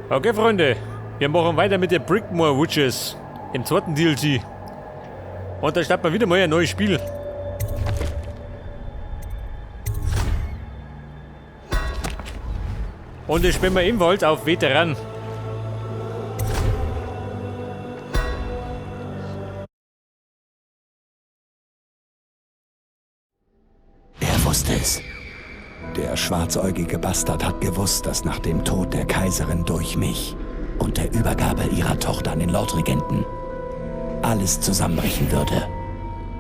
Okay, Freunde. Wir machen weiter mit den Brickmore Witches im zweiten DLC. Und da starten wir wieder mal ein neues Spiel. Und das spielen wir ebenfalls auf Veteran. Er wusste es. Der schwarzäugige Bastard hat gewusst, dass nach dem Tod der Kaiserin durch mich und der Übergabe ihrer Tochter an den Lordregenten alles zusammenbrechen würde.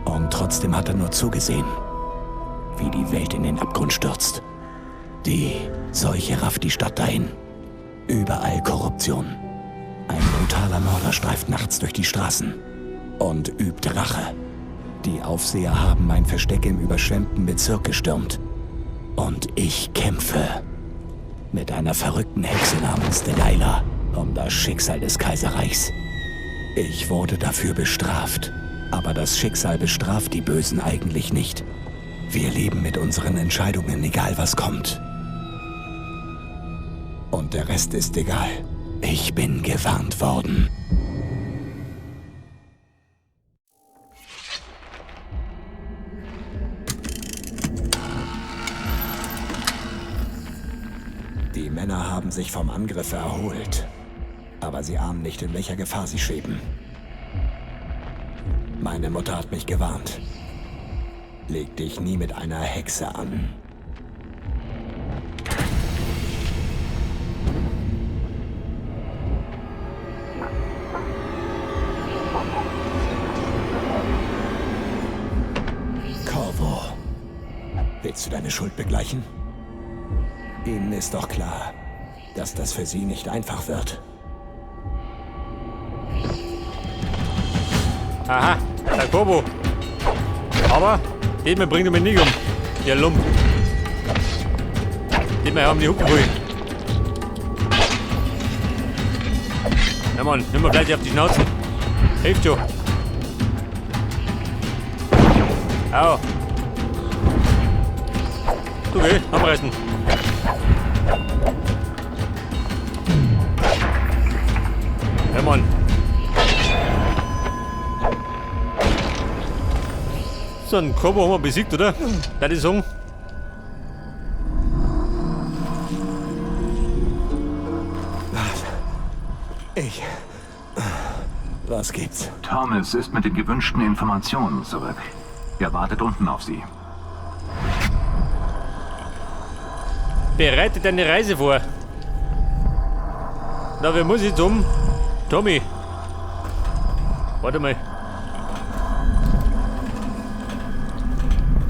Und trotzdem hat er nur zugesehen, wie die Welt in den Abgrund stürzt. Die Seuche rafft die Stadt dahin. Überall Korruption. Ein brutaler Mörder streift nachts durch die Straßen und übt Rache. Die Aufseher haben mein Versteck im überschwemmten Bezirk gestürmt. Und ich kämpfe mit einer verrückten Hexe namens Delilah um das Schicksal des Kaiserreichs. Ich wurde dafür bestraft, aber das Schicksal bestraft die Bösen eigentlich nicht. Wir leben mit unseren Entscheidungen, egal was kommt. Und der Rest ist egal. Ich bin gewarnt worden. Die Männer haben sich vom Angriff erholt, aber sie ahnen nicht, in welcher Gefahr sie schweben. Meine Mutter hat mich gewarnt. Leg dich nie mit einer Hexe an. Corvo, willst du deine Schuld begleichen? Ihnen ist doch klar, dass das für Sie nicht einfach wird. Aha, der Kobo. Aber, den bringt er mich nicht um. Der Lump. Den haben die Hucken wohl. Na Mann, nimm mal gleich auf die Schnauze. Hilft schon. Au. Du geh, abreißen. Ja, Mann. So ein Kobo haben wir besiegt, oder? Da die sagen. Was gibt's? Thomas ist mit den gewünschten Informationen zurück. Er wartet unten auf Sie. Bereite deine Reise vor. Na, wer muss jetzt um? Tommy. Warte mal.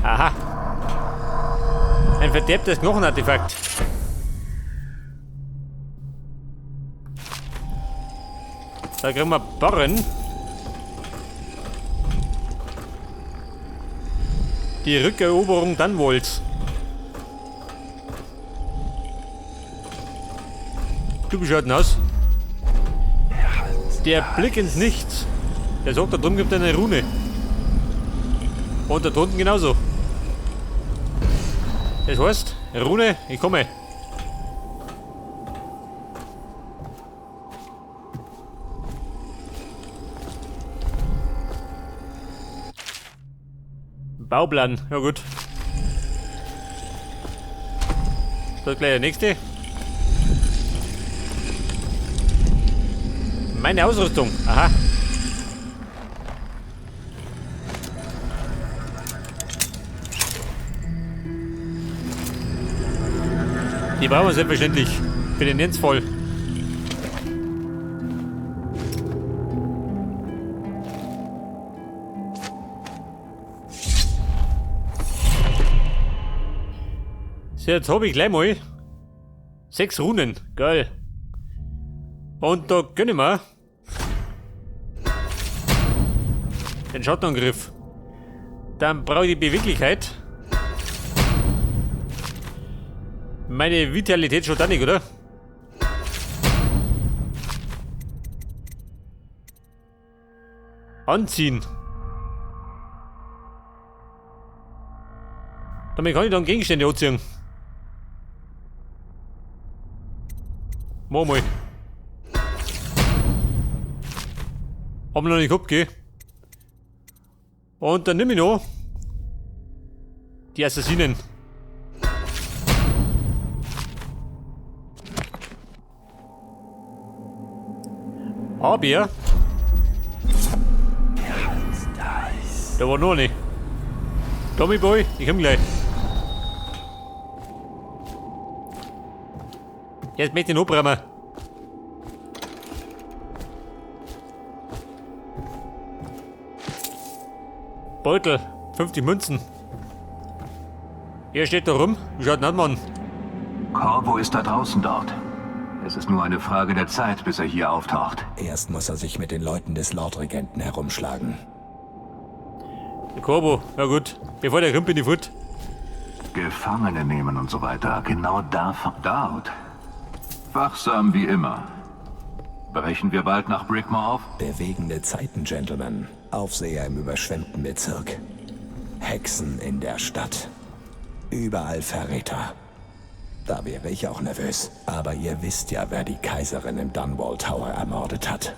Aha. Ein verderbtes Knochenartefakt. Da kriegen wir Barren. Die Rückeroberung Dunwalls. Du bist halt aus. Der Blick ins Nichts. Der sagt, da drüben gibt es eine Rune. Und da drunten genauso. Das heißt, Rune, ich komme. Bauplan, ja gut. So, gleich der nächste. Meine Ausrüstung, aha. Die brauchen wir selbstverständlich für den Jens voll. So, jetzt habe ich gleich mal 6 Runen. Geil. Und da gönnen wir den Schattenangriff. Dann brauche ich die Beweglichkeit. Meine Vitalität schon da nicht, oder? Anziehen. Damit kann ich dann Gegenstände anziehen. Mach mal. Haben wir noch nicht gehabt, gell? Und dann nehme ich noch die Assassinen. Aber da war noch eine. Tommy Boy, ich komm gleich. Jetzt möchte ich noch bremsen. Beutel, 50 Münzen. Er steht da rum. Wie schaut denn an, Mann? Corvo ist da draußen dort. Es ist nur eine Frage der Zeit, bis er hier auftaucht. Erst muss er sich mit den Leuten des Lordregenten herumschlagen. Der Corvo, na gut. Bevor der Rimp in die Foot. Gefangene nehmen und so weiter. Genau davon. Dort. Wachsam wie immer. Brechen wir bald nach Brickmore auf? Bewegende Zeiten, Gentlemen. Aufseher im überschwemmten Bezirk. Hexen in der Stadt. Überall Verräter. Da wäre ich auch nervös. Aber ihr wisst ja, wer die Kaiserin im Dunwall Tower ermordet hat.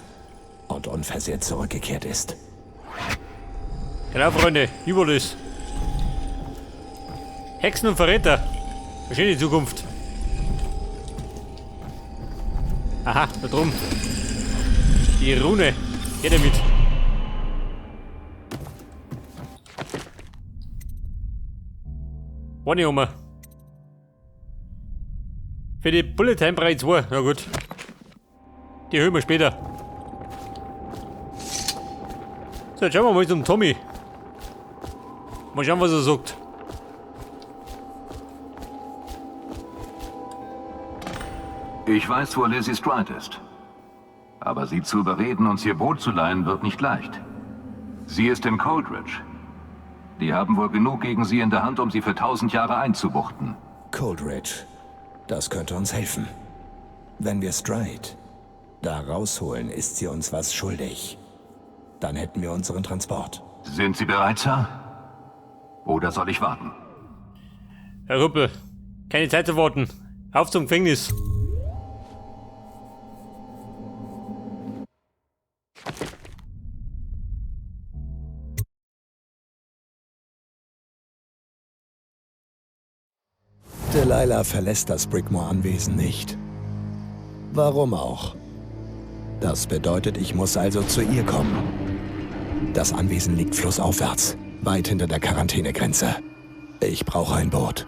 Und unversehrt zurückgekehrt ist. Genau, Freunde. Über das. Hexen und Verräter. Eine schöne Zukunft. Aha, da drum. Die Rune. Geht damit. One Junge. Für die Bullet Time Preis 2. Na gut. Die hören wir später. So, jetzt schauen wir mal zum Tommy. Mal schauen, was er sagt. Ich weiß, wo Lizzie Stride ist. Aber sie zu überreden, uns ihr Boot zu leihen, wird nicht leicht. Sie ist in Coldridge. Die haben wohl genug gegen sie in der Hand, um sie für 1000 Jahre einzubuchten. Coldridge. Das könnte uns helfen. Wenn wir Stride da rausholen, ist sie uns was schuldig. Dann hätten wir unseren Transport. Sind Sie bereit, Sir? Oder soll ich warten? Herr Ruppel, keine Zeit zu warten. Auf zum Gefängnis. Delilah verlässt das Brickmore-Anwesen nicht. Warum auch? Das bedeutet, ich muss also zu ihr kommen. Das Anwesen liegt flussaufwärts, weit hinter der Quarantänegrenze. Ich brauche ein Boot.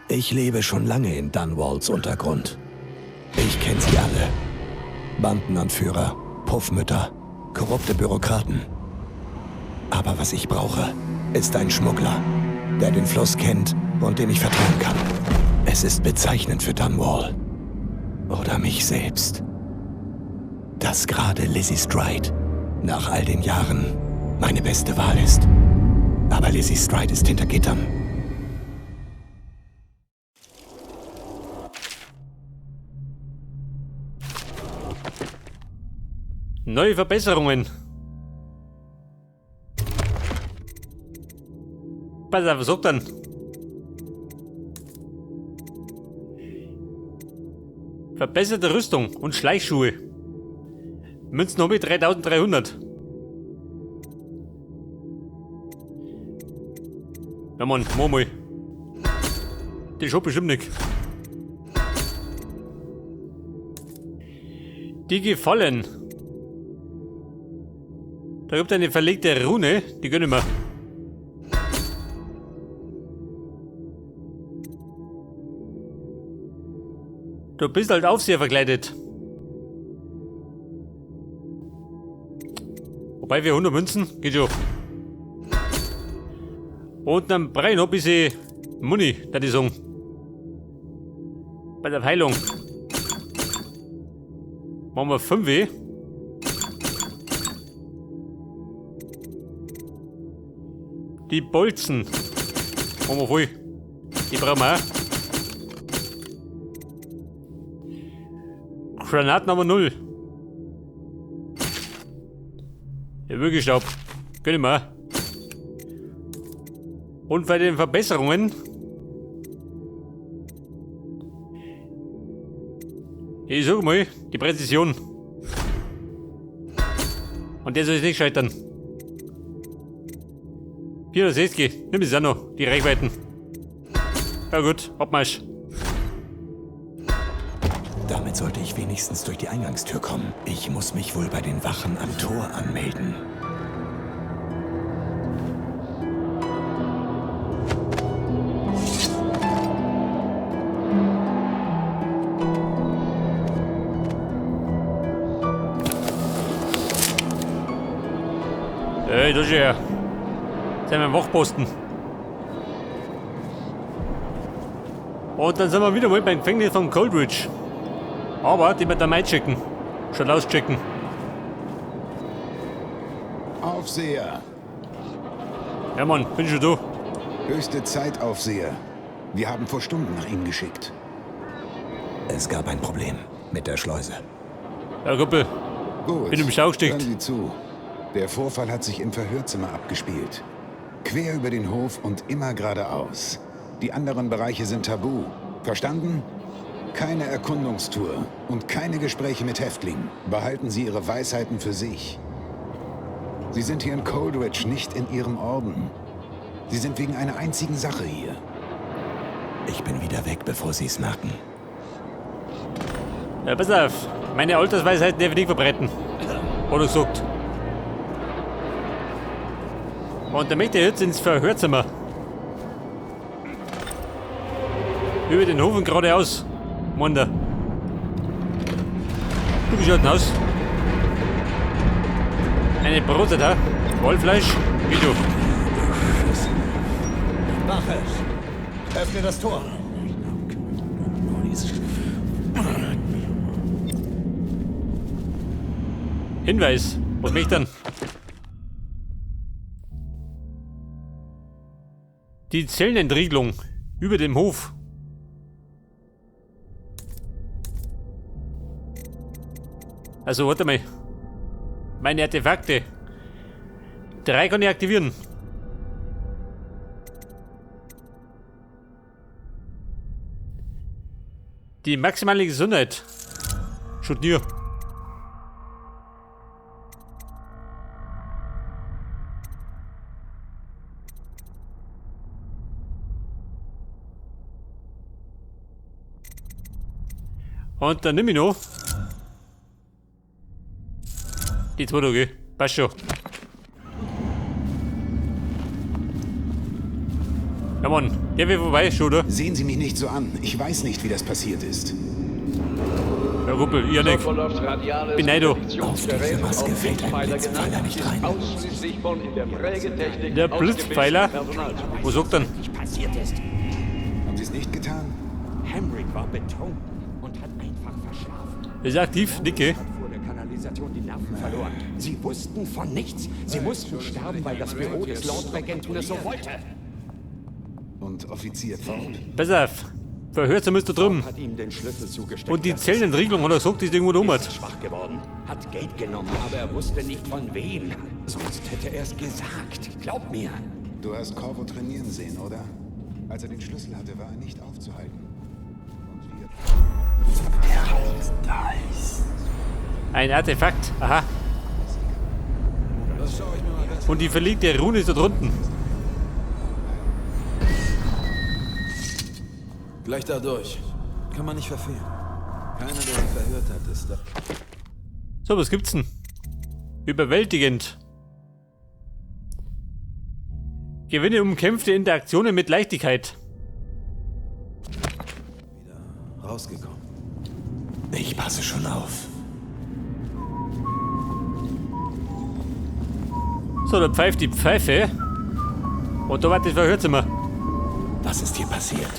Ich lebe schon lange in Dunwalls Untergrund. Ich kenne sie alle. Bandenanführer, Puffmütter, korrupte Bürokraten. Aber was ich brauche, ist ein Schmuggler, der den Fluss kennt und dem ich vertrauen kann. Es ist bezeichnend für Dunwall. Oder mich selbst. Dass gerade Lizzie Stride nach all den Jahren meine beste Wahl ist. Aber Lizzie Stride ist hinter Gittern. Neue Verbesserungen. Pass auf, was sagt dann? Verbesserte Rüstung und Schleichschuhe. Münzen habe ich 3300. Ja Mann, mach mal. Das schaut bestimmt nicht. Die gefallen. Da gibt es eine verlegte Rune, die gönnen wir. Du bist halt Aufseher verkleidet. Wobei wir 100 Münzen, geht schon. Und dann brauche ich noch ein bisschen Muni, da die sagen. Bei der Heilung. Machen wir 5 weh. Die Bolzen. Machen wir voll. Die brauchen wir auch. Granaten aber 0. Der Würgestaub. Können wir. Und bei den Verbesserungen. Ich sag mal, die Präzision. Und der soll jetzt nicht scheitern. 460, nimm es auch noch, die Reichweiten. Ja gut, Abmarsch. Damit sollte ich wenigstens durch die Eingangstür kommen. Ich muss mich wohl bei den Wachen am Tor anmelden. Ey, das ist ja... Sind wir im Wachposten. Und dann sind wir wieder mal beim Gefängnis von Coldridge. Aber die wir da mal checken. Schon auschecken. Aufseher! Ja Mann, bin schon da. Höchste Zeit, Aufseher. Wir haben vor Stunden nach Ihnen geschickt. Es gab ein Problem mit der Schleuse. Ja, Kumpel, Gut, bin im Stau hören gesteckt. Sie zu. Der Vorfall hat sich im Verhörzimmer abgespielt. Quer über den Hof und immer geradeaus. Die anderen Bereiche sind tabu. Verstanden? Keine Erkundungstour und keine Gespräche mit Häftlingen. Behalten Sie Ihre Weisheiten für sich. Sie sind hier in Coldridge, nicht in Ihrem Orden. Sie sind wegen einer einzigen Sache hier. Ich bin wieder weg, bevor Sie es merken. Ja, pass auf. Meine Altersweisheiten darf ich nicht verbreiten. Oder gesagt. Und dann möchte ich jetzt ins Verhörzimmer. Über den Hof und geradeaus. Monder. Du, wie schaut denn aus? Eine Brote da. Wollfleisch. Wie du. Wache! Öffne das Tor! Hinweis. Was mich dann? Die Zellenentriegelung. Über dem Hof. Also, warte mal. Meine Artefakte. 3 kann ich aktivieren. Die maximale Gesundheit. Schutnier. Und dann nimm ich noch. Die 2 Tage. Passt schon. Ja Mann, der will vorbei, schon, oder? Sehen Sie mich nicht so an. Ich weiß nicht, wie das passiert ist. Ja, Kumpel, ihr nicht. Bin Neido. Auf diese Maske fällt ein Blitzpfeiler nicht rein. Der Blitzpfeiler? Wo sagt denn? passiert ist. Haben Sie es nicht getan? Hamrick war betrunken und hat einfach verschlafen. Ist aktiv, Dicke. Vor der Kanalisation die Nerven verloren. Sie wussten von nichts. Sie mussten sterben, weil das Büro des Lordregenten es so wollte. Und Offizier Thorpe? Pass auf. Verhörzimmer ist da drüben. Hat ihm den Schlüssel zugesteckt. Und die Zellenentriegelung, oder sagt, die ist irgendwo da ist oben. schwach geworden. Hat Geld genommen, aber er wusste nicht von wem. Sonst hätte er es gesagt. Glaub mir. Du hast Corvo trainieren sehen, oder? Als er den Schlüssel hatte, war er nicht aufzuhalten. Und wir... Ein Artefakt. Aha. Und die verlegte Rune ist da drunten. Gleich da durch. Kann man nicht verfehlen. Keiner, der ihn verhört hat, ist da. So, was gibt's denn? Überwältigend. Gewinne umkämpfte Interaktionen mit Leichtigkeit. Wieder rausgekommen. Ich passe schon auf. So, da pfeift die Pfeife. Und da war das Verhörzimmer. Was ist hier passiert?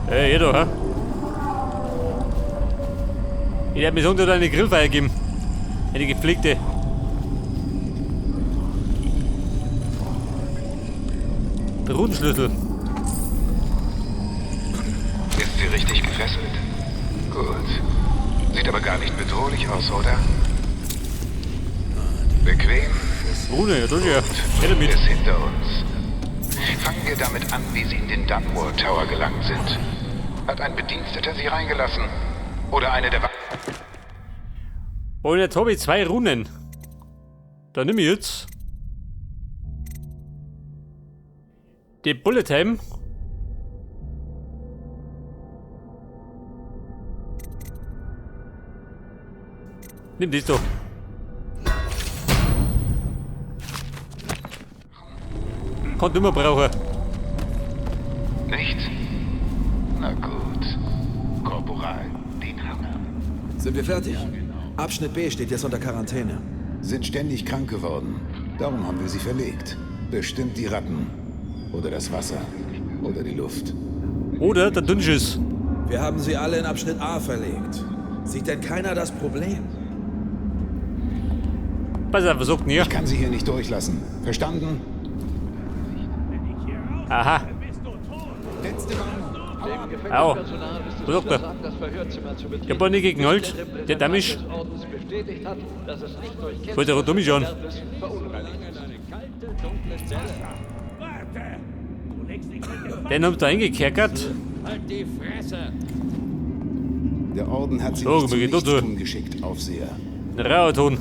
Hey, ihr da, hä? Ich hab mir so unter eine Grillfeier gegeben. Eine gepflegte. Rutenschlüssel. Ist sie richtig gefesselt? Gut. Sieht aber gar nicht bedrohlich aus, oder? Bequem Rune, ja, das ja. Hätte mit. ist hinter uns. Fangen wir damit an, wie sie in den Dunmore Tower gelangt sind. Hat ein Bediensteter sie reingelassen? Oder eine der... Und jetzt habe ich 2 Runen. Da nehme ich jetzt die Bullet Time. Nimm dies doch. Kann du immer brauchen. Nicht? Na gut. Korporal, den Hammer. Sind wir fertig? Abschnitt B steht jetzt unter Quarantäne. Sind ständig krank geworden. Darum haben wir sie verlegt. Bestimmt die Ratten. Oder das Wasser. Oder die Luft. Oder der Dünnschiss. Wir haben sie alle in Abschnitt A verlegt. Sieht denn keiner das Problem? Pass auf, versucht ihn hier. Ich kann sie hier nicht durchlassen. Verstanden? Aha. Au. Versucht er. Ich hab auch nicht geknallt. Der Damisch. Wollte er dumm schauen. Den haben da eingekerkert. Der Orden hat sie So, nicht zum mir geht das so. Nichtstun geschickt, Aufseher. Ein Rauerton.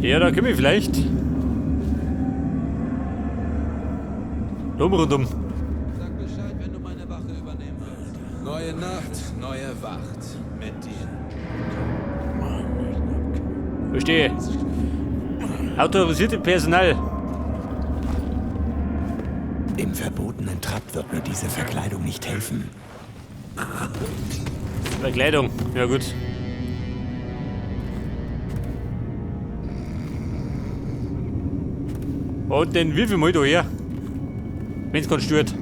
Ja, da komme ich vielleicht. Rundum. Sag Bescheid, wenn du meine Wache übernehmen willst. Neue Nacht, neue Wacht. Mit dir. Verstehe. Autorisierte Personal. Im verbotenen Trakt wird mir diese Verkleidung nicht helfen. Verkleidung. Ja gut. Und den wie viel Mal da her? Wenn's gerade stört.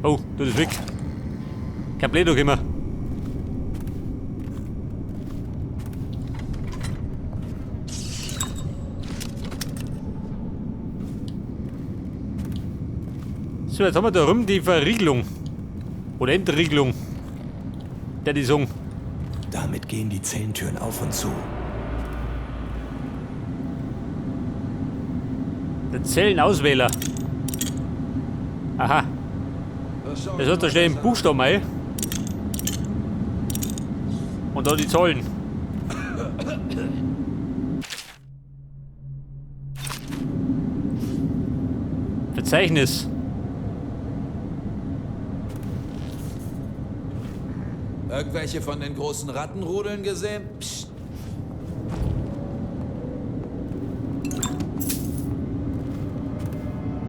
Oh, du bist weg. Kein Blätter immer. So, jetzt haben wir da rum die Verriegelung. Oder Entriegelung. Der die Song. Damit gehen die Zellentüren auf und zu. Der Zellenauswähler. Aha. Das hat da schnell einen Buchstaben ein. Und da die Zahlen. Verzeichnis. Irgendwelche von den großen Rattenrudeln gesehen? Psst.